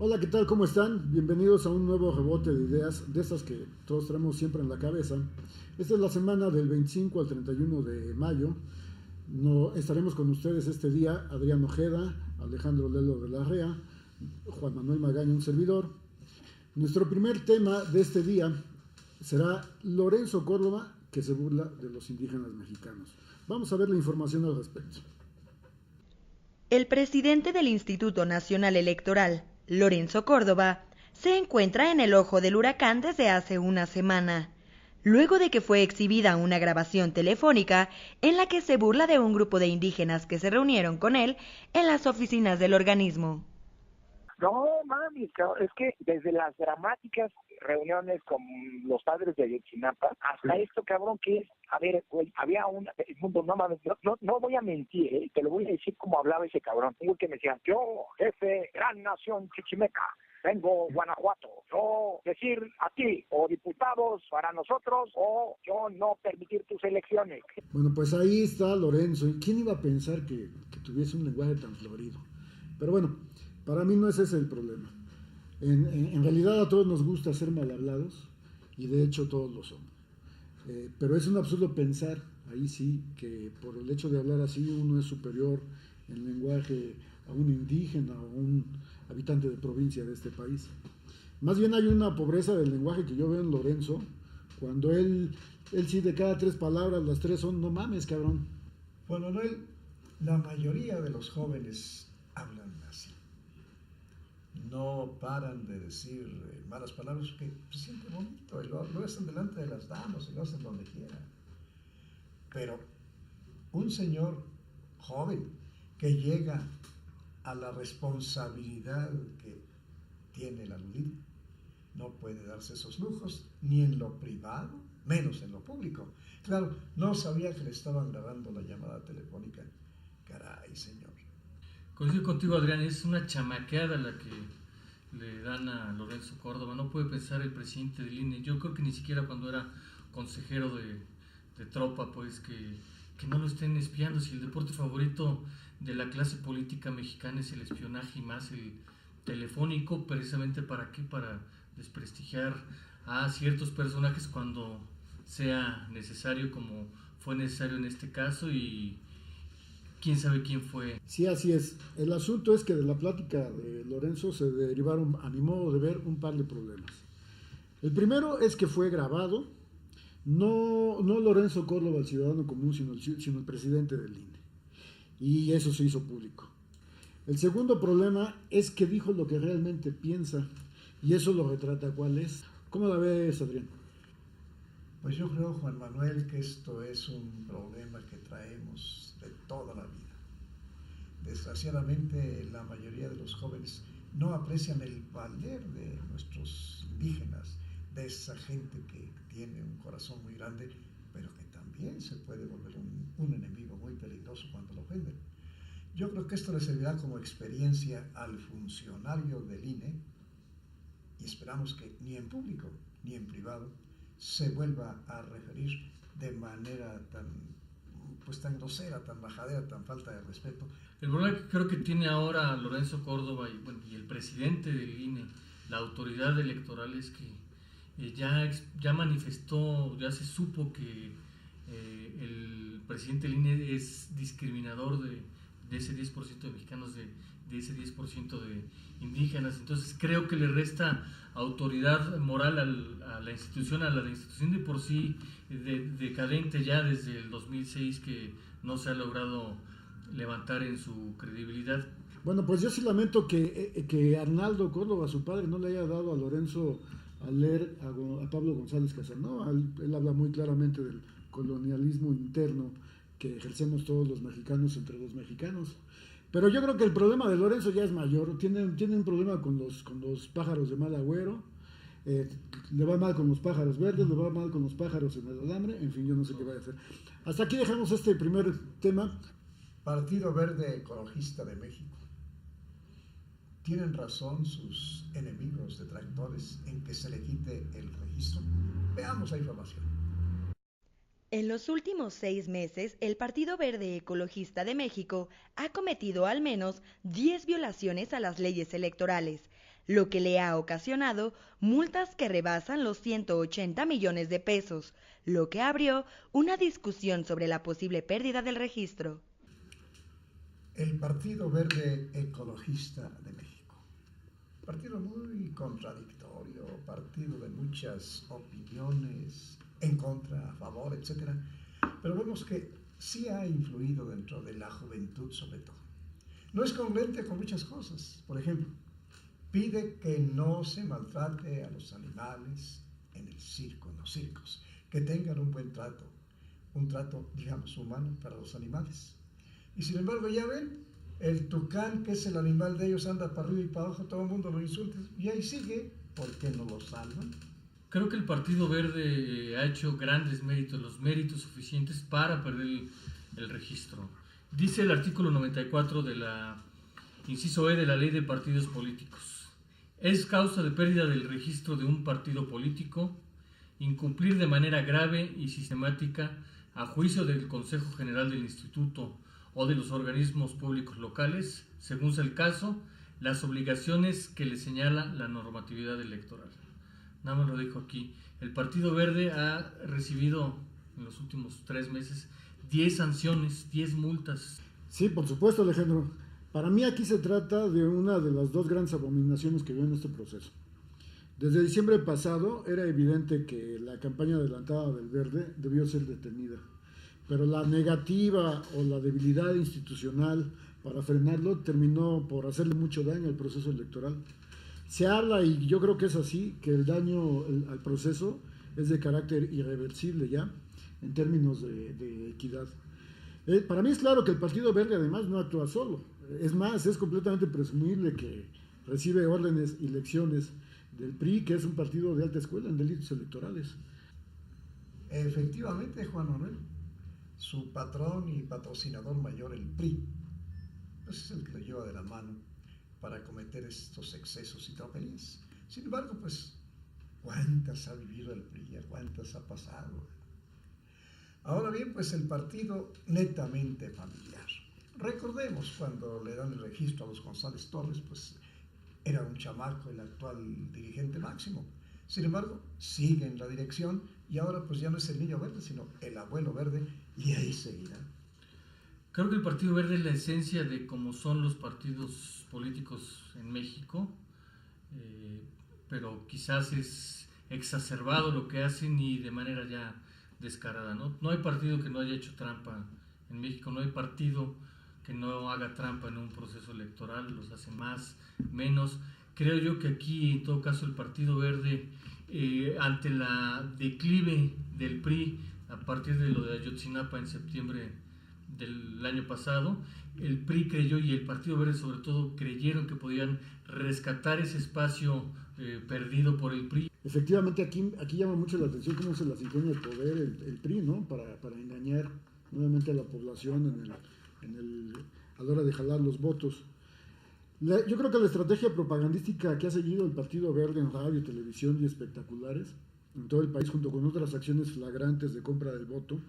Hola, ¿qué tal? ¿Cómo están? Bienvenidos a un nuevo rebote de ideas, de esas que todos traemos siempre en la cabeza. Esta es la semana del 25 al 31 de mayo. No, estaremos con ustedes este día Adrián Ojeda, Alejandro Lelo de la Rea, Juan Manuel Magaña, un servidor. Nuestro primer tema de este día será Lorenzo Córdoba, que se burla de los indígenas mexicanos. Vamos a ver la información al respecto. El presidente del Instituto Nacional Electoral, Lorenzo Córdoba, se encuentra en el ojo del huracán desde hace una semana, luego de que fue exhibida una grabación telefónica en la que se burla de un grupo de indígenas que se reunieron con él en las oficinas del organismo. No, mami, es que desde las dramáticas reuniones con los padres de Ayotzinapa hasta esto, cabrón, que es, a ver, güey, había un mundo, no mames, no voy a mentir, te lo voy a decir como hablaba ese cabrón. Un que me decía, yo, jefe, gran nación chichimeca, vengo Guanajuato, yo decir a ti, o diputados para nosotros, o yo no permitir tus elecciones. Bueno, pues ahí está Lorenzo. ¿Y quién iba a pensar que tuviese un lenguaje tan florido? Pero bueno, para mí no es ese el problema. En realidad a todos nos gusta ser mal hablados y de hecho todos lo somos. Pero es un absurdo pensar, ahí sí, que por el hecho de hablar así uno es superior en lenguaje a un indígena o un habitante de provincia de este país. Más bien hay una pobreza del lenguaje que yo veo en Lorenzo, cuando él sí de cada 3 palabras, las 3 son no mames, cabrón. Juan Manuel, la mayoría de los jóvenes hablan así. No paran de decir malas palabras que se siente bonito y lo hacen delante de las damas y lo hacen donde quieran. Pero un señor joven que llega a la responsabilidad que tiene el aludido no puede darse esos lujos ni en lo privado, menos en lo público. Claro, no sabía que le estaban grabando la llamada telefónica. Caray, señor. Coincido contigo, Adrián, es una chamaqueada la que le dan a Lorenzo Córdoba. No puede pensar el presidente del INE. Yo creo que ni siquiera cuando era consejero de tropa, pues que no lo estén espiando. Si el deporte favorito de la clase política mexicana es el espionaje y más el telefónico, precisamente ¿para qué? Para desprestigiar a ciertos personajes cuando sea necesario, como fue necesario en este caso, y quién sabe quién fue. Sí, así es. El asunto es que de la plática de Lorenzo se derivaron, a mi modo de ver, un par de problemas. El primero es que fue grabado, no Lorenzo Córdoba, el ciudadano común, sino el presidente del INE. Y eso se hizo público. El segundo problema es que dijo lo que realmente piensa, y eso lo retrata cuál es. ¿Cómo la ves, Adrián? Pues yo creo, Juan Manuel, que esto es un problema que traemos de toda la vida. Desgraciadamente, la mayoría de los jóvenes no aprecian el valer de nuestros indígenas, de esa gente que tiene un corazón muy grande, pero que también se puede volver un enemigo muy peligroso cuando lo ofenden. Yo creo que esto le servirá como experiencia al funcionario del INE y esperamos que ni en público ni en privado se vuelva a referir de manera tan grosera, tan majadera, tan falta de respeto. El problema que creo que tiene ahora Lorenzo Córdoba y el presidente del INE, la autoridad electoral, es que ya manifestó, ya se supo que el presidente del INE es discriminador de ese 10% de mexicanos, de ese 10% de indígenas. Entonces creo que le resta autoridad moral a la institución de por sí decadente ya desde el 2006, que no se ha logrado levantar en su credibilidad. Bueno, pues yo sí lamento que Arnaldo Córdoba, su padre, no le haya dado a Lorenzo a leer a Pablo González Casanova. Él habla muy claramente del colonialismo interno que ejercemos todos los mexicanos entre los mexicanos. Pero yo creo que el problema de Lorenzo ya es mayor. Tiene un problema con los pájaros de mal agüero. Le va mal con los pájaros verdes, le va mal con los pájaros en el alambre. En fin, yo no sé qué va a hacer. Hasta aquí dejamos este primer tema. Partido Verde Ecologista de México. ¿Tienen razón sus enemigos detractores en que se le quite el registro? Veamos la información. En los últimos 6 meses, el Partido Verde Ecologista de México ha cometido al menos 10 violaciones a las leyes electorales, lo que le ha ocasionado multas que rebasan los 180 millones de pesos, lo que abrió una discusión sobre la posible pérdida del registro. El Partido Verde Ecologista de México. Partido muy contradictorio, partido de muchas opiniones, en contra, a favor, etc. Pero vemos que sí ha influido dentro de la juventud sobre todo. No es congruente con muchas cosas. Por ejemplo, pide que no se maltrate a los animales en el circo, en los circos, que tengan un buen trato, un trato, digamos, humano para los animales. Y sin embargo, ya ven, el tucán, que es el animal de ellos, anda para arriba y para abajo, todo el mundo lo insulta, y ahí sigue. ¿Por qué no lo salvan? Creo que el Partido Verde ha hecho grandes méritos, los méritos suficientes para perder el registro. Dice el artículo 94 de la inciso E de la Ley de Partidos Políticos: es causa de pérdida del registro de un partido político incumplir de manera grave y sistemática, a juicio del Consejo General del Instituto o de los organismos públicos locales, según sea el caso, las obligaciones que le señala la normatividad electoral. Nada más lo dijo aquí. El Partido Verde ha recibido en los últimos 3 meses 10 sanciones, 10 multas. Sí, por supuesto, Alejandro. Para mí aquí se trata de una de las dos grandes abominaciones que veo en este proceso. Desde diciembre pasado era evidente que la campaña adelantada del Verde debió ser detenida, pero la negativa o la debilidad institucional para frenarlo terminó por hacerle mucho daño al proceso electoral. Se habla, y yo creo que es así, que el daño al proceso es de carácter irreversible ya, en términos de equidad. Para mí es claro que el Partido Verde además no actúa solo. Es más, es completamente presumible que recibe órdenes y lecciones del PRI, que es un partido de alta escuela en delitos electorales. Efectivamente, Juan Manuel, su patrón y patrocinador mayor, el PRI, pues es el que lo lleva de la mano para cometer estos excesos y tropelías. Sin embargo, pues, ¿cuántas ha vivido el PRI? ¿Cuántas ha pasado? Ahora bien, pues el partido netamente familiar. Recordemos cuando le dan el registro a los González Torres, pues era un chamaco el actual dirigente máximo. Sin embargo, sigue en la dirección y ahora pues ya no es el niño verde, sino el abuelo verde, y ahí seguirá. Creo que el Partido Verde es la esencia de cómo son los partidos políticos en México, pero quizás es exacerbado lo que hacen y de manera ya descarada, ¿no? No hay partido que no haya hecho trampa en México, no hay partido que no haga trampa en un proceso electoral, los hace más, menos. Creo yo que aquí, en todo caso, el Partido Verde, ante la declive del PRI, a partir de lo de Ayotzinapa en septiembre del año pasado, el PRI creyó, y el Partido Verde sobre todo, creyeron que podían rescatar ese espacio perdido por el PRI. Efectivamente, aquí llama mucho la atención cómo se las ingenia el poder el PRI, ¿no? Para engañar nuevamente a la población a la hora de jalar los votos. Yo creo que la estrategia propagandística que ha seguido el Partido Verde en radio, televisión y espectaculares en todo el país, junto con otras acciones flagrantes de compra del voto,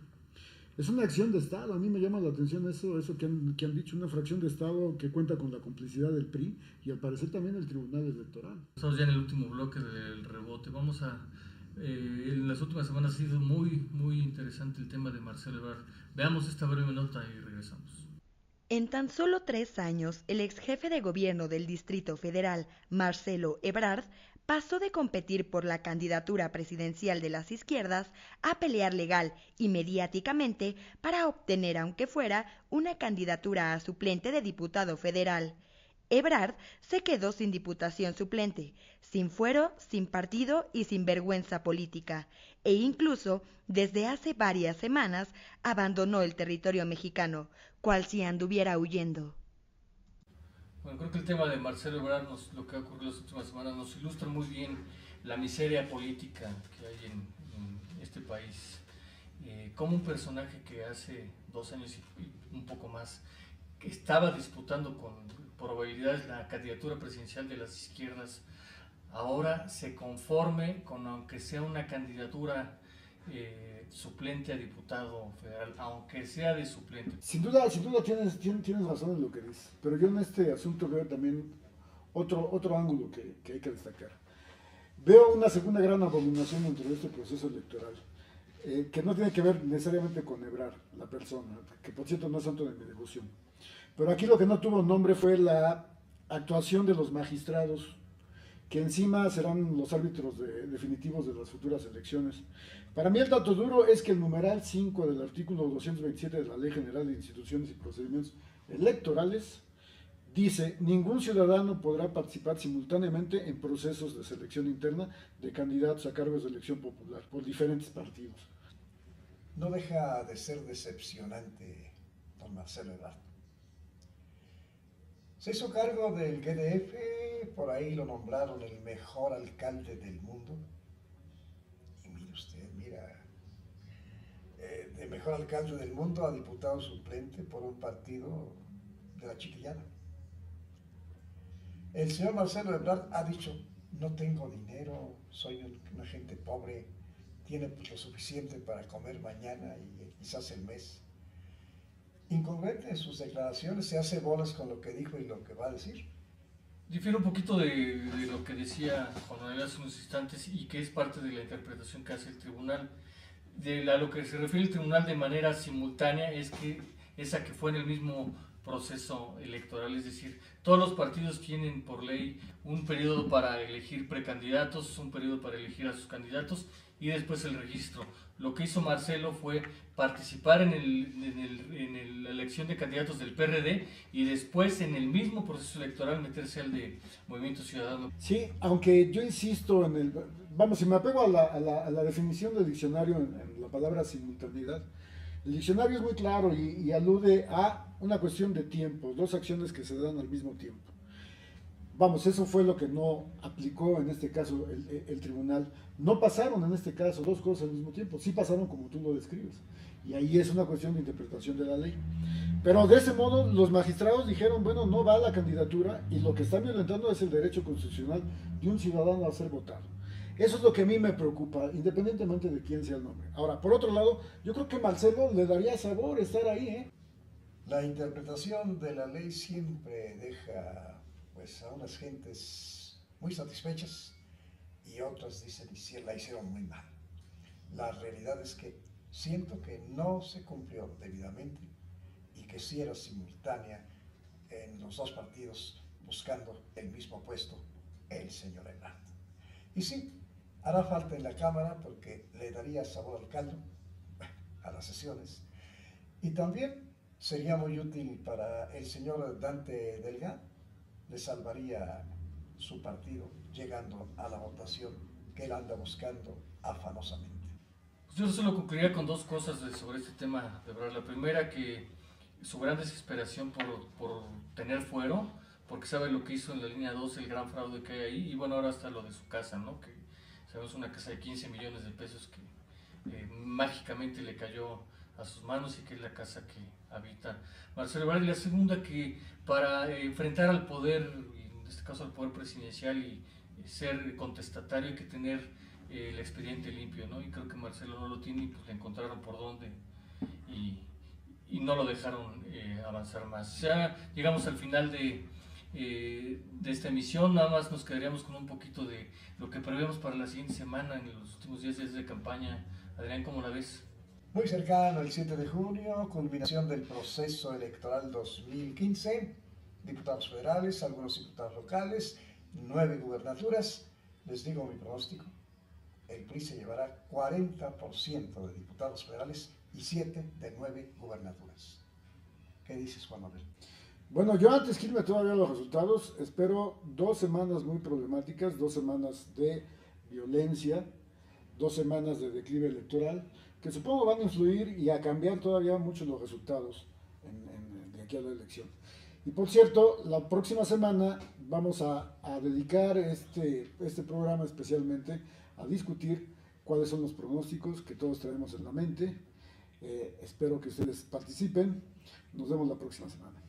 es una acción de Estado. A mí me llama la atención eso que han dicho, una fracción de Estado que cuenta con la complicidad del PRI y al parecer también el Tribunal Electoral. Estamos ya en el último bloque del rebote. En las últimas semanas ha sido muy, muy interesante el tema de Marcelo Ebrard. Veamos esta breve nota y regresamos. En tan solo 3 años, el ex jefe de gobierno del Distrito Federal, Marcelo Ebrard, pasó de competir por la candidatura presidencial de las izquierdas a pelear legal y mediáticamente para obtener, aunque fuera, una candidatura a suplente de diputado federal. Ebrard se quedó sin diputación suplente, sin fuero, sin partido y sin vergüenza política, e incluso desde hace varias semanas abandonó el territorio mexicano, cual si anduviera huyendo. Bueno, creo que el tema de Marcelo Ebrard, lo que ha ocurrido las últimas semanas, nos ilustra muy bien la miseria política que hay en este país. Como un personaje que hace 2 años y un poco más que estaba disputando con probabilidades la candidatura presidencial de las izquierdas, ahora se conforme con, aunque sea una candidatura suplente a diputado federal, aunque sea de suplente. Sin duda tienes razón en lo que dices, pero yo en este asunto veo también otro ángulo que hay que destacar. Veo una segunda gran abominación dentro de este proceso electoral, que no tiene que ver necesariamente con Ebrard, la persona, que por cierto no es santo de mi devoción. Pero aquí lo que no tuvo nombre fue la actuación de los magistrados, que encima serán los árbitros definitivos de las futuras elecciones. Para mí el dato duro es que el numeral 5 del artículo 227 de la Ley General de Instituciones y Procedimientos Electorales dice: ningún ciudadano podrá participar simultáneamente en procesos de selección interna de candidatos a cargos de elección popular por diferentes partidos. No deja de ser decepcionante don Marcelo Ebrard. Se hizo cargo del GDF, por ahí lo nombraron el mejor alcalde del mundo. Y mire usted, de mejor alcalde del mundo a diputado suplente por un partido de la Chiquillana. El señor Marcelo Ebrard ha dicho: no tengo dinero, soy una gente pobre, tiene pues lo suficiente para comer mañana y quizás el mes. Incongruente en sus declaraciones, se hace bolas con lo que dijo y lo que va a decir. Difiere un poquito de lo que decía Juan Manuel hace unos instantes y que es parte de la interpretación que hace el tribunal. A lo que se refiere el tribunal de manera simultánea es que esa que fue en el mismo proceso electoral, es decir, todos los partidos tienen por ley un periodo para elegir precandidatos, un periodo para elegir a sus candidatos y después el registro. Lo que hizo Marcelo fue participar en la elección de candidatos del PRD y después en el mismo proceso electoral meterse al de Movimiento Ciudadano. Sí, aunque yo insisto si me apego a la definición del diccionario en la palabra simultaneidad, el diccionario es muy claro y alude a una cuestión de tiempo, dos acciones que se dan al mismo tiempo. Eso fue lo que no aplicó en este caso el tribunal. No pasaron en este caso dos cosas al mismo tiempo, sí pasaron como tú lo describes. Y ahí es una cuestión de interpretación de la ley. Pero de ese modo los magistrados dijeron: bueno, no va la candidatura y lo que están violentando es el derecho constitucional de un ciudadano a ser votado. Eso es lo que a mí me preocupa, independientemente de quién sea el nombre. Ahora, por otro lado, yo creo que Marcelo le daría sabor estar ahí, ¿eh? La interpretación de la ley siempre deja a unas gentes muy satisfechas y otras dicen la hicieron muy mal. La realidad es que siento que no se cumplió debidamente y que sí era simultánea en los dos partidos buscando el mismo puesto el señor Ebrard. Y sí, hará falta en la Cámara porque le daría sabor al caldo a las sesiones y también sería muy útil para el señor Dante Delgado. Le salvaría su partido llegando a la votación que él anda buscando afanosamente. Yo solo concluiría con dos cosas sobre este tema de Ebrard. La primera, que su gran desesperación por tener fuero, porque sabe lo que hizo en la línea 2, el gran fraude que hay ahí, y bueno, ahora está lo de su casa, ¿no? Que sabemos una casa de 15 millones de pesos que mágicamente le cayó a sus manos y que es la casa que habita Marcelo Ebrard. Y la segunda, que para enfrentar al poder, en este caso al poder presidencial y ser contestatario, hay que tener el expediente limpio, ¿no? Y creo que Marcelo no lo tiene y pues le encontraron por dónde y no lo dejaron avanzar más. Ya llegamos al final de esta emisión, nada más nos quedaríamos con un poquito de lo que prevemos para la siguiente semana, en los últimos 10 días de campaña. Adrián, ¿cómo la ves? Muy cercano el 7 de junio, culminación del proceso electoral 2015, diputados federales, algunos diputados locales, 9 gubernaturas. Les digo mi pronóstico: el PRI se llevará 40% de diputados federales y 7 de 9 gubernaturas. ¿Qué dices, Juan Manuel? Bueno, yo antes que irme todavía a los resultados, espero 2 semanas muy problemáticas, 2 semanas de violencia, 2 semanas de declive electoral, que supongo van a influir y a cambiar todavía mucho los resultados de aquí a la elección. Y por cierto, la próxima semana vamos a dedicar este programa especialmente a discutir cuáles son los pronósticos que todos traemos en la mente. Espero que ustedes participen. Nos vemos la próxima semana.